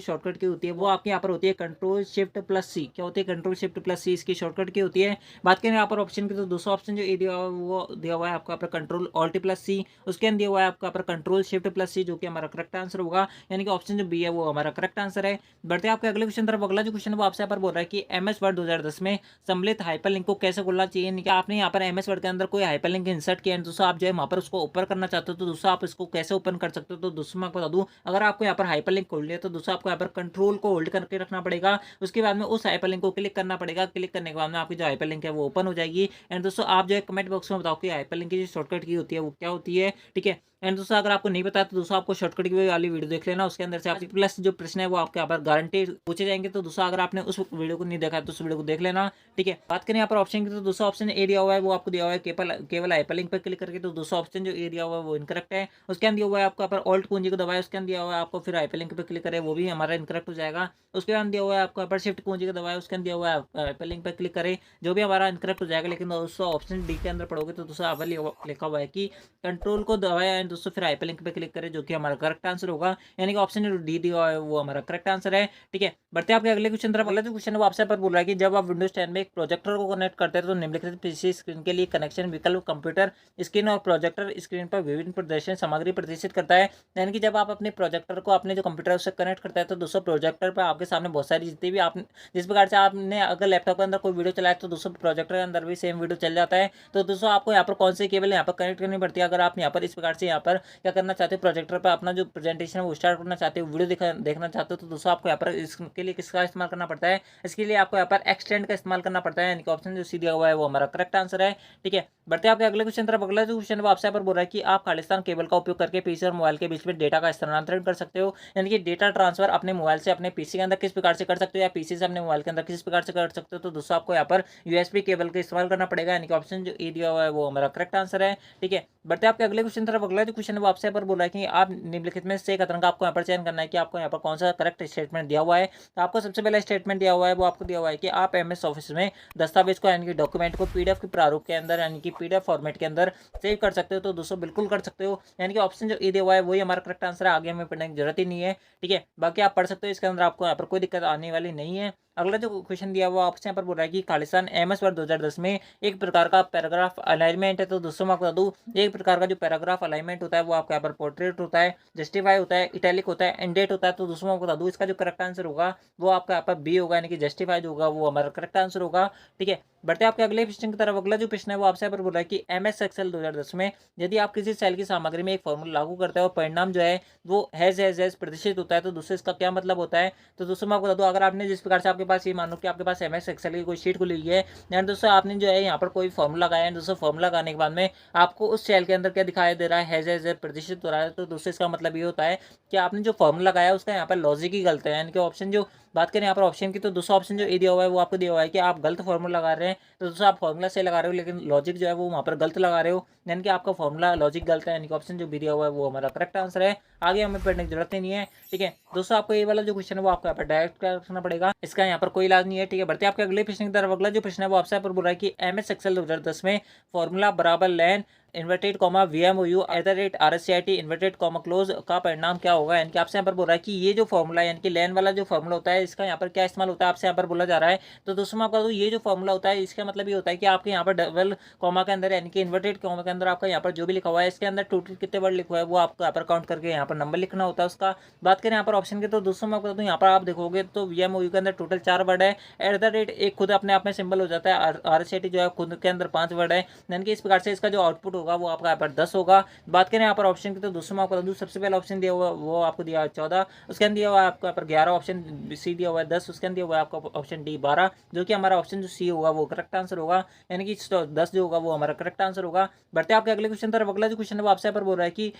शॉर्टकट की होती है वो आपके यहाँ पर होती है कंट्रोल शिफ्ट प्लस सी। क्या होती है? कंट्रोल शिफ्ट प्लस सी इसकी शॉर्टकट की होती है। बात करें यहाँ पर ऑप्शन की, तो दूसरा ऑप्शन जो ए दिया हुआ है वो दिया हुआ है आपका पर कंट्रोल ऑल्ट प्लस सी, उसके अंदर दिया हुआ है आपका पर कंट्रोल शिफ्ट प्लस सी, जो कि हमारा करेक्ट आंसर होगा, यानी कि ऑप्शन जो बी है वो हमारा करेक्ट आंसर है। बढ़ते हैं आपके अगले क्वेश्चन तरफ। अगला जो क्वेश्चन है वो आपसे यहाँ पर बोल रहा है कि एमएस वर्ड 2010 में सम्मिलित हाइपरलिंक को कैसे खोलना चाहिए। यानी कि आपने यहाँ पर एमएस वर्ड के अंदर कोई हाइपरलिंक इंसर्ट किया है, दोस्तों आप जो है वहाँ पर उसको ओपन करना चाहते हो, तो दोस्तों आप इसको कैसे ओपन कर सकते हो। तो दोस्तों मैं आपको बता दूं, अगर आपको यहाँ पर हाइपरलिंक खोल लिया तो दोस्तों आपको यहाँ पर कंट्रोल को होल्ड करके रखना पड़ेगा, उसके बाद में उस हाइपरलिंक को क्लिक करना पड़ेगा। क्लिक करने के बाद में आपकी जो हाइपरलिंक है वो ओपन हो जाएगी। एंड दोस्तों आप जो है कमेंट बॉक्स में बताओ कि हाइपरलिंक की जो शॉर्टकट की होती है वो क्या होती है, ठीक है। एंड दोस्तों अगर आपको नहीं पता तो दोस्तों आपको शॉर्टकट की वाली वीडियो देख लेना, उसके अंदर से आप प्लस जो प्रश्न है वो आपके यहाँ पर गारंटी पूछे जाएंगे। तो दोस्तों अगर आपने उस वीडियो को नहीं देखा तो उस वीडियो को देख लेना, ठीक है। बात करें यहाँ पर ऑप्शन की, तो दूसरा ऑप्शन ए दिया हुआ है वो आपको दिया हुआ है केवल हाइपरलिंक पर क्लिक करके। तो दूसरा ऑप्शन जो ए दिया हुआ है वो इनकरेक्ट है, उसके अंदर दिया हुआ है आपको यहाँ पर ऑल्ट कुंजी को दबाया, उसके अंदर दिया हुआ है आपको फिर हाइपरलिंक पर क्लिक करे, वो भी हमारा इनकरेक्ट हो जाएगा। उसके बाद दिया हुआ है आपको यहाँ पर शिफ्ट कुंजी को दबाया, उसके अंदर दिया हुआ है हाइपरलिंक पर क्लिक करे, जो भी हमारा इनकरेक्ट हो जाएगा। लेकिन दोस्तों ऑप्शन डी के अंदर पढ़ोगे तो दूसरा अवर लिखा हुआ है कि कंट्रोल को दबाया एंड दोस्तों फिर हाइपरलिंक पे क्लिक करें, जो कि हमारा करेक्ट आंसर होगा, यानी कि ऑप्शन डी दिया है वो हमारा करेक्ट आंसर है, ठीक है। बढ़ते हैं आपके अगले क्वेश्चन तरफ। अगला जो क्वेश्चन है वो आपसे पर बोल रहा है कि जब आप विंडोज 10 में एक प्रोजेक्टर को कनेक्ट करते हैं तो निम्नलिखित पीसी स्क्रीन के लिए कनेक्शन विकल्प कंप्यूटर स्क्रीन और प्रोजेक्टर स्क्रीन पर विभिन्न प्रदर्शन सामग्री प्रदर्शित करता है। यानी कि जब आप अपने प्रोजेक्टर को अपने जो कंप्यूटर से कनेक्ट करता है तो दोस्तों प्रोजेक्टर पर आपके सामने बहुत सारी जितनी भी आप जिस प्रकार से आपने अगर लैपटॉप के अंदर कोई वीडियो चलाया तो दोस्तों प्रोजेक्टर के अंदर भी सेम वीडियो चल जाता है। तो दोस्तों आपको यहाँ पर कौन से केबल यहाँ पर कनेक्ट करनी पड़ती है। अगर आप यहाँ पर इस प्रकार से यहाँ पर क्या करना चाहते हो, प्रोजेक्टर पर अपना जो प्रेजेंटेशन है वो स्टार्ट करना चाहते हो, वीडियो देखना चाहते हो, तो दोस्तों आपको यहाँ पर इसके लिए किसका इस्तेमाल करना पड़ता है, इसके लिए आपको यहाँ पर एक्सटेंड का इस्तेमाल करना पड़ता है, यानी कि ऑप्शन जो सी दिया हुआ है वो हमारा करेक्ट आंसर है, ठीक है। बढ़ते हैं आपके अगले क्वेश्चन तरफ। अगला जो क्वेश्चन है वो आपसे यहाँ पर बोल रहा है कि आप खालिस्तान केबल का उपयोग करके पीसी और मोबाइल के बीच में डेटा का स्थानांतरण कर सकते हो, यानी कि डेटा ट्रांसफर अपने मोबाइल से अपने पीसी के अंदर किस प्रकार से कर सकते हो या पीसी से अपने मोबाइल के अंदर किस प्रकार से कर सकते हो। तो दोस्तों आपको यहाँ पर यूएसबी केबल का इस्तेमाल करना पड़ेगा, यानी कि ऑप्शन जो ए दिया हुआ है वो हमारा करेक्ट आंसर है, ठीक है। बढ़ते हैं आपके अगले क्वेश्चन तरफ। अगला जो क्वेश्चन है वो आपसे यहाँ पर बोल रहा है कि आप निम्नलिखित में से एक कथन का आपको यहाँ पर चयन करना है कि आपको यहाँ पर कौन सा करेक्ट स्टेटमेंट दिया हुआ है। तो आपको सबसे पहला स्टेटमेंट दिया हुआ है वो आपको दिया हुआ है कि आप एमएस ऑफिस में दस्तावेज को यानी कि डॉक्यूमेंट को पीडीएफ के प्रारूप के अंदर यानी कि पीडीएफ फॉर्मेट के अंदर सेव कर सकते हो। तो दोस्तों बिल्कुल कर सकते हो, यानी कि ऑप्शन जो ए दिया हुआ है वही हमारा करेक्ट आंसर है, आगे हमें पढ़ने की जरूरत ही नहीं है, ठीक है। बाकी आप पढ़ सकते हो, इसके अंदर आपको यहाँ पर कोई दिक्कत आने वाली नहीं है। अगला जो क्वेश्चन दिया हुआ आपसे यहाँ पर बोल रहा है कि खालिस्तान एमएस वर्ड 2010 में एक प्रकार का पैराग्राफ अलाइनमेंट है। तो दोस्तों मैं आपको बता दूं, एक प्रकार का जो पैराग्राफ अलाइनमेंट होता है वो आपका यहाँ पर पोर्ट्रेट होता है, जस्टिफाई होता है, इटैलिक होता है, एंडेट होता है। तो दोस्तों मैं आपको बता दूं इसका जो करेक्ट आंसर होगा वो आपका यहाँ पर बी होगा, यानी कि जस्टिफाई जो होगा वो हमारा करेक्ट आंसर होगा, ठीक है। बढ़ते हैं आपके अगले प्रश्न की तरफ। अगला जो प्रश्न है वो आपसे यहाँ पर बोल रहा है कि एमएस एक्सेल 2010 में यदि आप किसी सेल की सामग्री में एक फॉर्मूला लागू करते हैं और परिणाम जो है वो हैज प्रदर्शित होता है तो दोस्तों इसका क्या मतलब होता है। तो दोस्तों मैं आपको बता दूं, अगर आपने जिस प्रकार से आपके पास ये मानो कि आपके पास MS एक्सेल की कोई शीट खुली हुई है एंड दोस्तों आपने जो है यहाँ पर कोई फॉर्मूला लगाया है। दोस्तों फॉर्मूला लगाने के बाद में आपको उस सेल के अंदर क्या दिखाई दे रहा है, हैज प्रदर्शित हो रहा है। तो दोस्तों इसका मतलब ये होता है कि आपने जो फॉर्मूला लगाया उसका यहाँ पर लॉजिक ही गलत है। यानी कि ऑप्शन जो बात करें यहाँ पर ऑप्शन की, तो दूसरा ऑप्शन जो ए दिया हुआ है वो आपको दिया हुआ है कि आप गलत फॉर्मूला लगा रहे हैं। तो दोस्तों आप फॉर्मूला सही लगा रहे हो लेकिन लॉजिक जो है वो वहाँ पर गलत लगा रहे हो, यानी कि आपका फॉर्मूला लॉजिक गलत है। यानी कि ऑप्शन जो बी दिया हुआ है वो हमारा करेक्ट आंसर है। आगे हमें पढ़ने की जरूरत ही नहीं है। ठीक है दोस्तों, आपको ये वाला जो क्वेश्चन है वो आपको यहाँ पर डायरेक्ट करना पड़ेगा, इसका यहाँ पर कोई इलाज नहीं है। ठीक है, बढ़ते हैं आपके अगले प्रश्न की तरफ। अगला जो प्रश्न है वो आपसे यहाँ पर बोल रहा है कि MS एक्सेल 2010 में फॉर्मूला बराबर len inverted comma VMOU@RSCIT inverted comma close का परिणाम क्या होगा। यानी कि आपसे यहाँ पर बोल रहा है कि ये जो फॉर्मूला यानी कि लेन वाला जो फॉर्मूला होता है इसका यहाँ पर क्या इस्तेमाल होता है, आपसे यहाँ पर बोला जा रहा है। तो दोस्तों मैं आपको ये जो फॉर्मूला होता है इसका मतलब ये होता है कि आपके यहाँ पर डबल कॉमा के अंदर यानी कि इन्वर्टेड कॉमा के अंदर आपका यहाँ पर जो भी लिखा हुआ है इसके अंदर टोटल कितने वर्ड लिखा हुआ है वो आपको यहाँ पर काउंट करके यहाँ पर नंबर लिखना होता है उसका। बात करें यहाँ पर ऑप्शन की, तो दोस्तों मैं आपको यहाँ पर आप देखोगे तो VMOU के अंदर टोटल 4 वर्ड है। @ एक खुद अपने आप में सिंबल हो जाता है। RSCIT जो है खुद के अंदर 5 वर्ड है। यानी कि इस प्रकार से इसका जो आउटपुट होगा वो आपका यहाँ पर 10 होगा। बात करें यहाँ पर ऑप्शन की, तो दोस्तों मैं आपको बता दूं सबसे पहला ऑप्शन दिया हुआ वो आपको दिया 14, उसके अंदर दिया हुआ है आपको यहाँ पर 11, ऑप्शन सी दिया हुआ है 10, उसके अंदर दिया हुआ है आपका ऑप्शन डी 12, जो कि हमारा ऑप्शन जो सी होगा वो करेक्ट आंसर होगा। यानी कि 10 जो होगा वो हमारा करेक्ट आंसर होगा। बढ़ते आपके अगले क्वेश्चन तरफ। अगला जो क्वेश्चन है वो आपसे यहाँ पर बोल रहा है कि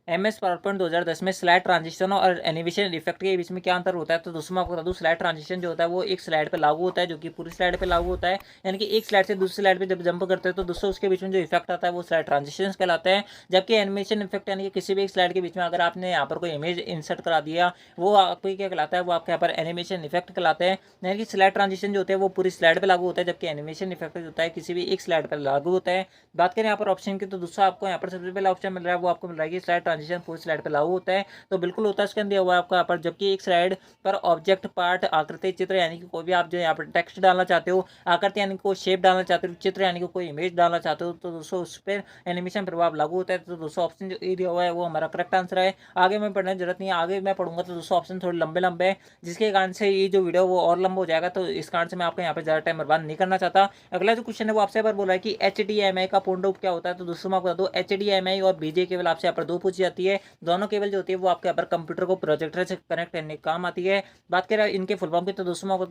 MS पावर पॉइंट 2010 में स्लाइड ट्रांजिशन और एनिमेशन इफेक्ट के बीच में क्या अंतर होता है। तो दोस्तों मैं आपको बता दूं स्लाइड ट्रांजिशन जो होता है वो एक स्लाइड पे लागू होता है, जो कि पूरी स्लाइड पे लागू होता है। यानी कि एक स्लाइड से दूसरी स्लाइड पे जब जंप करते हैं तो दोस्तों उसके बीच में जो इफेक्ट आता है वो स्लाइड ट्रांजिशन कहलाता है। जबकि एनिमेशन इफेक्ट यानी कि किसी भी एक स्लाइड के बीच में अगर आपने यहाँ पर कोई इमेज इंसर्ट करा दिया वो आपको क्या कहलाता है, वो आपके यहाँ पर एनिमेशन इफेक्ट कहलाते हैं। यानी कि स्लाइड ट्रांजिशन जो होते हैं वो पूरी स्लाइड पर लागू होता है, जबकि एनिमेशन इफेक्ट जो होता है किसी भी एक स्लाइड पर लागू होता है। बात करें यहाँ पर ऑप्शन की, तो दोस्तों आपको यहाँ पर सबसे पहला ऑप्शन मिल रहा है वो आपको मिल रहा है कि स्लाइड ट्रांजिशन पूरी स्लाइड पर लागू होता है। तो बिल्कुल होता है, उसके अंदर हुआ है आपका यहाँ पर। जबकि एक स्लाइड पर ऑब्जेक्ट पार्ट आकृति चित्र यानी कि कोई भी आप जो यहाँ पर टेक्स्ट डालना चाहते हो, आकृति यानी कि कोई शेप डालना चाहते हो, चित्र यानी कि कोई इमेज डालना चाहते हो, तो दोस्तों उस पर एनिमेशन प्रभाव लागू होता है। तो दोस्तों ऑप्शन जो ए दिया हुआ है वो हमारा करेक्ट आंसर है। आगे मैं पढ़ने की जरूरत नहीं है, आगे मैं पढ़ूंगा तो दोस्तों ऑप्शन थोड़े लंबे लंबे है, जिसके कारण से ये जो वीडियो वो और लंबा हो जाएगा। तो इस कारण से मैं आपको यहाँ पर ज्यादा टाइम बर्बाद नहीं करना चाहता। अगला जो क्वेश्चन है वो आपसे पर बोला है कि HDMI का पूर्ण रूप क्या होता है। तो दोस्तों मैं आपको बता दूं HDMI और BGA केबल आपसे यहाँ पर 2 पूछी जाती है। दोनों केबल जो होती है वो आपके यहाँ पर कंप्यूटर को प्रोजेक्टर से कनेक्ट करने का काम आती है। बात करें इनके फुल फॉर्म की, तो दोस्तों मैं आपको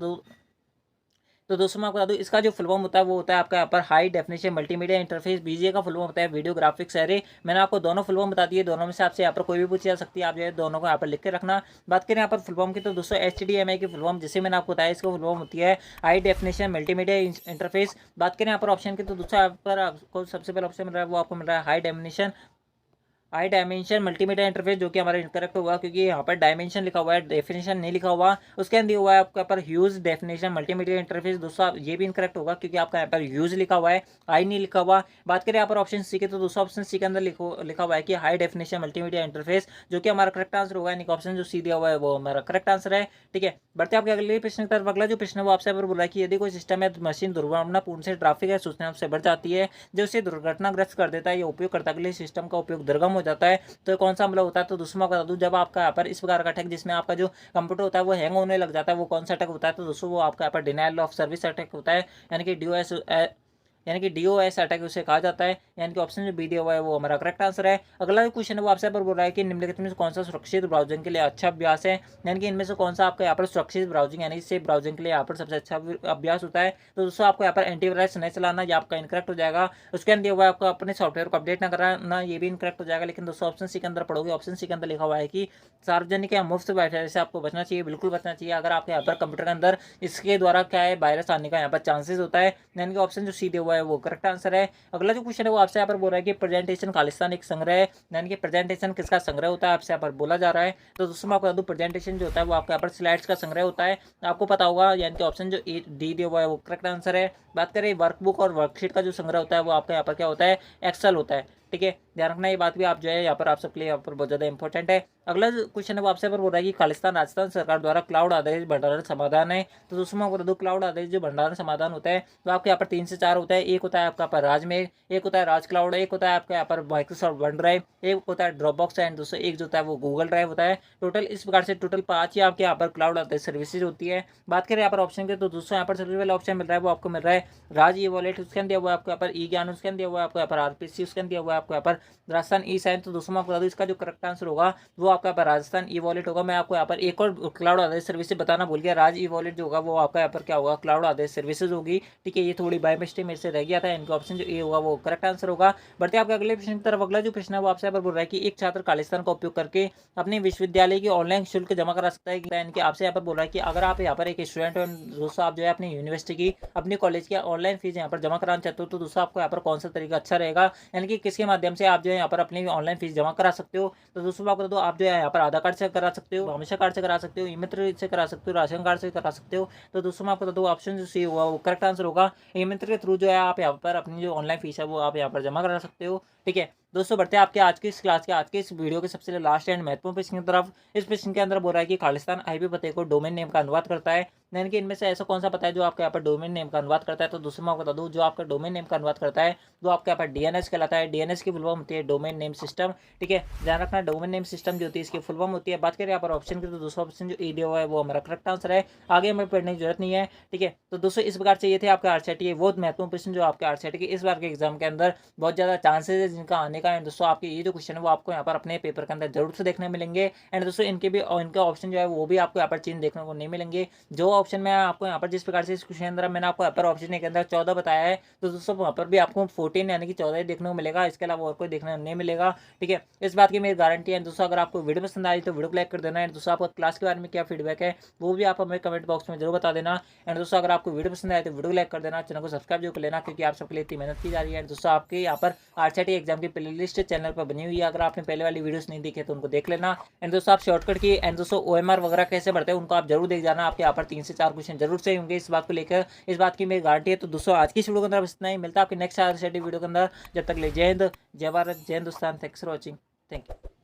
बता दूं इसका जो फुल फॉर्म होता है वो होता है आपका यहाँ पर high definition multimedia interface. BGA का फुल फॉर्म होता है वीडियो ग्राफिक्स एरे। मैंने आपको दोनों फुल फॉर्म बता दिए, दोनों में से आपसे यहाँ पर कोई भी पूछी जा सकती है, आप जो है दोनों को यहाँ पर लिख के रखना। बात करें यहाँ पर फुल फॉर्म की, तो दोस्तों HDMI की फुल फॉर्म जैसे मैंने आपको बताया इसका फुल फॉर्म होती है हाई डेफिनेशन मल्टीमीडिया इंटरफेस। बात करें यहाँ पर ऑप्शन की, तो दोस्तों यहाँ पर आपको सबसे पहला ऑप्शन मिल रहा है वो आपको मिल रहा है हाई डायमेंशन मल्टीमीडिया इंटरफेस, जो कि हमारा इनकरेक्ट होगा क्योंकि यहाँ पर डायमेंशन लिखा हुआ है, डेफिनेशन नहीं लिखा हुआ। उसके अंदर हुआ है आपका पर ह्यूज डेफिनेशन मल्टीमीडिया इंटरफेस। दोस्तों ये भी इनकरेक्ट होगा क्योंकि आपका यहाँ पर ह्यूज लिखा हुआ है, हाई नहीं लिखा हुआ। बात करें यहाँ पर ऑप्शन सी के, तो दोस्तों ऑप्शन सी के अंदर लिखा हुआ है कि हाई डेफिनेशन मल्टीमीडिया इंटरफेस, जो कि हमारा करेक्ट आंसर होगा। यानी कि ऑप्शन जो सी दिया हुआ है वो हमारा करेक्ट आंसर है। ठीक है, बढ़ते आपके अगले प्रश्न की तरफ। अगला जो प्रश्न है वो आपसे बोला है कि यदि कोई सिस्टम है मशीन दुर्घटनापूर्ण से ट्रैफिक है सूचना से बढ़ जाती है जो उसे दुर्घटनाग्रस्त कर देता है या उपयोगकर्ता के लिए सिस्टम का उपयोग दुर्गम हो जाता है, तो कौन सा हमला होता है। तो दोस्तों मैं बता दूं जब आपका यहाँ पर इस प्रकार का अटैक जिसमें आपका जो कंप्यूटर होता है वो हैंग होने लग जाता है, वो कौन सा अटैक होता है। तो दोस्तों वो आपका यहाँ पर डिनायल ऑफ सर्विस अटैक होता है, यानी कि DOS अटैक उसे कहा जाता है। यानी कि ऑप्शन जो बी दिया हुआ है वो हमारा करेक्ट आंसर है। अगला जो क्वेश्चन है वो आपसे पर बोल रहा है कि निम्नलिखित में से कौन सा सुरक्षित ब्राउजिंग के लिए अच्छा अभ्यास है। यानी कि इनमें से कौन सा आपका यहाँ पर सुरक्षित ब्राउजिंग यानी सेफ ब्राउजिंग के लिए यहाँ पर सबसे अच्छा अभ्यास होता है। तो दोस्तों आपको यहाँ पर एंटीवायरस नहीं चलाना, ये आपका इनकरेक्ट हो जाएगा। उसके अंदर हुआ है आपको अपने सॉफ्टवेयर को अपडेट ना कराना, ये भी इनकरेक्ट हो जाएगा। लेकिन दोस्तों ऑप्शन सी के अंदर पढ़ोगे, ऑप्शन सी के अंदर लिखा हुआ है कि सार्वजनिक या मुफ्त वाईफाई से आपको बचना चाहिए, बिल्कुल बचना चाहिए। अगर आपके यहाँ पर कंप्यूटर के अंदर इसके द्वारा क्या है वायरस आने का यहाँ पर चांसेस होता है। यानी कि ऑप्शन जो सी दिया हुआ है वो करेक्ट आंसर है। अगला जो क्वेश्चन है वो आपसे यहाँ पर बोल रहा है कि प्रेजेंटेशन खालिस्तान एक संग्रह है। यानी कि प्रेजेंटेशन किसका संग्रह होता है आपसे यहाँ पर बोला जा रहा है। तो दोस्तों मैं आपको बता दूं प्रेजेंटेशन जो होता है वो आपके यहाँ पर स्लाइड्स का संग्रह होता है, आपको पता होगा। यानी कि ऑप्शन जो डी दिया हुआ है वो करेक्ट आंसर है। बात करें वर्कबुक और वर्कशीट का जो संग्रह होता है वो आपका यहाँ पर क्या होता है, एक्सेल होता है। ठीक है, ध्यान रखना ये बात भी आप जो है यहाँ पर आप सबके लिए यहाँ पर बहुत ज़्यादा इंपॉर्टेंट है। अगला क्वेश्चन है वो आपसे पर बोल रहा है कि खालिस्तान राजस्थान सरकार द्वारा क्लाउड आधारित भंडारण समाधान है। तो दोस्तों मैं बता दूं क्लाउड आधारित जो भंडारण समाधान होता है तो आपके यहाँ पर 3 से 4 होता है। एक होता है आपका पर राजमेघ, एक होता है राज क्लाउड, एक होता है आपका यहाँ पर माइक्रोसॉफ्ट वन ड्राइव, एक होता है ड्रॉपबॉक्स एंड दोस्तों एक जो होता है वो गूगल ड्राइव होता है। टोटल इस प्रकार से टोटल 5 ही आपके यहाँ पर क्लाउड आधारित सर्विसेज होती है। बात करें यहाँ पर ऑप्शन के, तो दोस्तों यहाँ पर सबसे पहले ऑप्शन मिल रहा है वो आपको मिल रहा है राज ई वॉलेट, उसके अंदर हुआ है आपको यहाँ पर ई ज्ञान, उसके अंदर हुआ है आपको यहाँ पर RPC, उसके अंदर हुआ है आपको यहाँ पर राजस्थान ई साइन। तो दोस्तों मैं आपको बता दूँ इसका जो करेक्ट आंसर होगा वो आपका यहाँ पर राजस्थान ई वॉलेट होगा। मैं आपको यहाँ पर एक और क्लाउड आधारित सर्विस बताना भूल गया, राज ई वॉलेट जो होगा वो आपका यहाँ पर क्या होगा, क्लाउड आधारित सर्विसेज होगी। ठीक है, ये थोड़ी बाय मिस्टेक मेरे से रह गया था, इनका ऑप्शन जो ए होगा वो करेक्ट आंसर होगा। बढ़ते आपके अगले प्रश्न की तरफ। अगला जो प्रश्न है वो आपसे यहाँ पर बोल रहा है कि एक छात्र खालिस्तान का उपयोग करके अपने विश्वविद्यालय की ऑनलाइन शुल्क जमा करा सकता है। यानी कि आपसे यहाँ पर बोल रहा है कि अगर आप यहाँ पर एक स्टूडेंट हो दोस्तों, आप जो है अपनी यूनिवर्सिटी की, अपनी कॉलेज की ऑनलाइन फीस यहाँ पर जमा कराना चाहते हो, तो दोस्तों आपको यहाँ पर कौन सा तरीका अच्छा रहेगा, यानी कि किसके माध्यम से आप जो है यहाँ पर अपनी ऑनलाइन फीस जमा करा सकते हो। तो दोस्तों मैं आपको बता दूं, आप जो है यहाँ पर आधार कार्ड से करा सकते हो, हमेशा कार्ड से करा सकते हो, ई मित्र से करा सकते हो, राशन कार्ड से करा सकते हो। तो दोस्तों मैं आपको बता दूं ऑप्शन जो सी होगा वो करेक्ट आंसर होगा। ई मित्र के थ्रू जो है आप यहाँ पर अपनी जो ऑनलाइन फीस है वो आप यहाँ पर जमा करा सकते हो। ठीक है दोस्तों, बढ़ते हैं आपके आज की इस क्लास के, आज के इस वीडियो के सबसे लास्ट एंड महत्वपूर्ण प्रश्न की तरफ। इस प्रश्न के अंदर बोल रहा है कि खालिस्तान आईपी पते को डोमेन नेम का अनुवाद करता है। यानी कि इनमें से ऐसा कौन सा पता है जो आपके यहाँ पर डोमेन नेम का अनुवाद करता है। तो दूसरा मैं आपको बता दूं, जो आपका डोमेन नेम का अनुवाद करता है वो आपके यहाँ पर डीएनएस कहलाता है। डीएनएस की फुल फॉर्म होती है डोमेन नेम सिस्टम। ठीक है, ध्यान रखना डोमेन नेम सिस्टम जो होती है इसकी फुल फॉर्म होती है। बात करें यहाँ पर ऑप्शन की, तो दूसरा ऑप्शन जो ई दिया है वो हमारा करेक्ट आंसर है। आगे हमें पढ़ने की जरूरत नहीं है। ठीक है, तो दोस्तों इस प्रकार से ये थे आपके आरसीईटी के बहुत महत्वपूर्ण प्रश्न जो आपके आरसीईटी के इस बार के एग्जाम के अंदर बहुत ज़्यादा चांसेस है जिनका आने का। दोस्तों आपके ये जो क्वेश्चन है वो आपको यहाँ पर अपने पेपर के अंदर जरूर से देखने मिलेंगे। एंड दोस्तों इनके भी इनका ऑप्शन जो है वो भी आपको यहाँ पर चेंज देखने को नहीं मिलेंगे। जो ऑप्शन मैं आपको यहाँ पर जिस प्रकार से इस क्वेश्चन अंदर मैंने आपको यहाँ पर ऑप्शन के अंदर 14 बताया है, तो दोस्तों वहाँ पर भी आपको 14 यानी कि 14 ही देखने को मिलेगा, इसके अलावा और कोई देखने को नहीं मिलेगा। ठीक है, इस बात की मेरी गारंटी है। दोस्तों अगर आपको वीडियो पसंद आई तो वीडियो को लाइक कर देना। एंड दोस्तों आपका क्लास के बारे में क्या फीडबैक है वो भी आप हमें कमेंट बॉक्स में जरूर बता देना। एंड दोस्तों अगर आपको वीडियो पसंद आए तो वीडियो को लाइक कर देना, चैनल को सब्सक्राइब जरूर कर लेना, क्योंकि आप सबके लिए इतनी मेहनत की जा रही है। दोस्तों आपके यहाँ पर आरसीईटी एग्जाम की प्लेलिस्ट चैनल पर बनी हुई है, अगर आपने पहले वाली वीडियोस नहीं देखे तो उनको देख लेना। एंड दोस्तों आप शॉर्टकट की एंड दोस्तों ओएमआर वगैरह कैसे बढ़ते हैं उनको आप जरूर देख जाना। आपके यहाँ पर 3 से 4 क्वेश्चन जरूर से होंगे इस बात को लेकर, इस बात की मेरी गारंटी है। तो दोस्तों आज की इस वीडियो के अंदर बस इतना ही, मिलता है आपके नेक्स्ट आरसीईटी वीडियो के अंदर। जब तक ले जय हिंद, जय भारत, जय Hindustan. Thanks for watching, thank you.